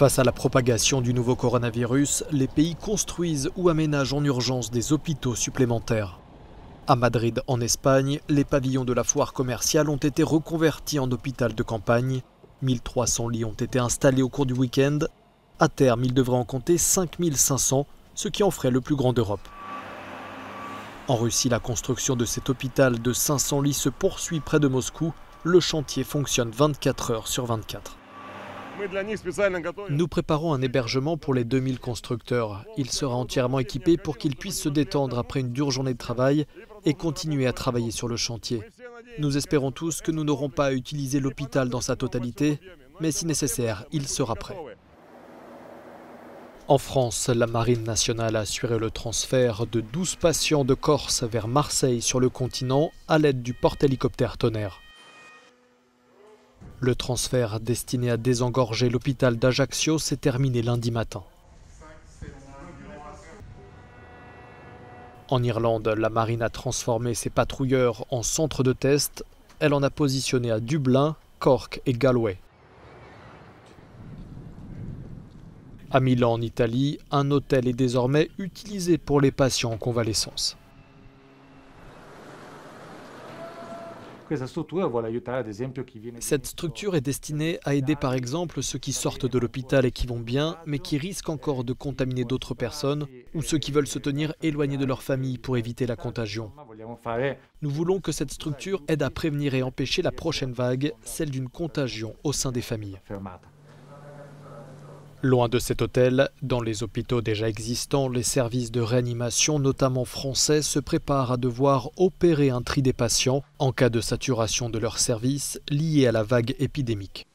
Face à la propagation du nouveau coronavirus, les pays construisent ou aménagent en urgence des hôpitaux supplémentaires. À Madrid, en Espagne, les pavillons de la foire commerciale ont été reconvertis en hôpital de campagne. 1300 lits ont été installés au cours du week-end. À terme, il devrait en compter 5500, ce qui en ferait le plus grand d'Europe. En Russie, la construction de cet hôpital de 500 lits se poursuit près de Moscou. Le chantier fonctionne 24 heures sur 24. Nous préparons un hébergement pour les 2000 constructeurs. Il sera entièrement équipé pour qu'ils puissent se détendre après une dure journée de travail et continuer à travailler sur le chantier. Nous espérons tous que nous n'aurons pas à utiliser l'hôpital dans sa totalité, mais si nécessaire, il sera prêt. En France, la Marine nationale a assuré le transfert de 12 patients de Corse vers Marseille sur le continent à l'aide du porte-hélicoptère Tonnerre. Le transfert destiné à désengorger l'hôpital d'Ajaccio s'est terminé lundi matin. En Irlande, la marine a transformé ses patrouilleurs en centres de test. Elle en a positionné à Dublin, Cork et Galway. À Milan, en Italie, un hôtel est désormais utilisé pour les patients en convalescence. Cette structure est destinée à aider par exemple ceux qui sortent de l'hôpital et qui vont bien, mais qui risquent encore de contaminer d'autres personnes, ou ceux qui veulent se tenir éloignés de leur famille pour éviter la contagion. Nous voulons que cette structure aide à prévenir et empêcher la prochaine vague, celle d'une contagion au sein des familles. Loin de cet hôtel, dans les hôpitaux déjà existants, les services de réanimation, notamment français, se préparent à devoir opérer un tri des patients en cas de saturation de leurs services liés à la vague épidémique.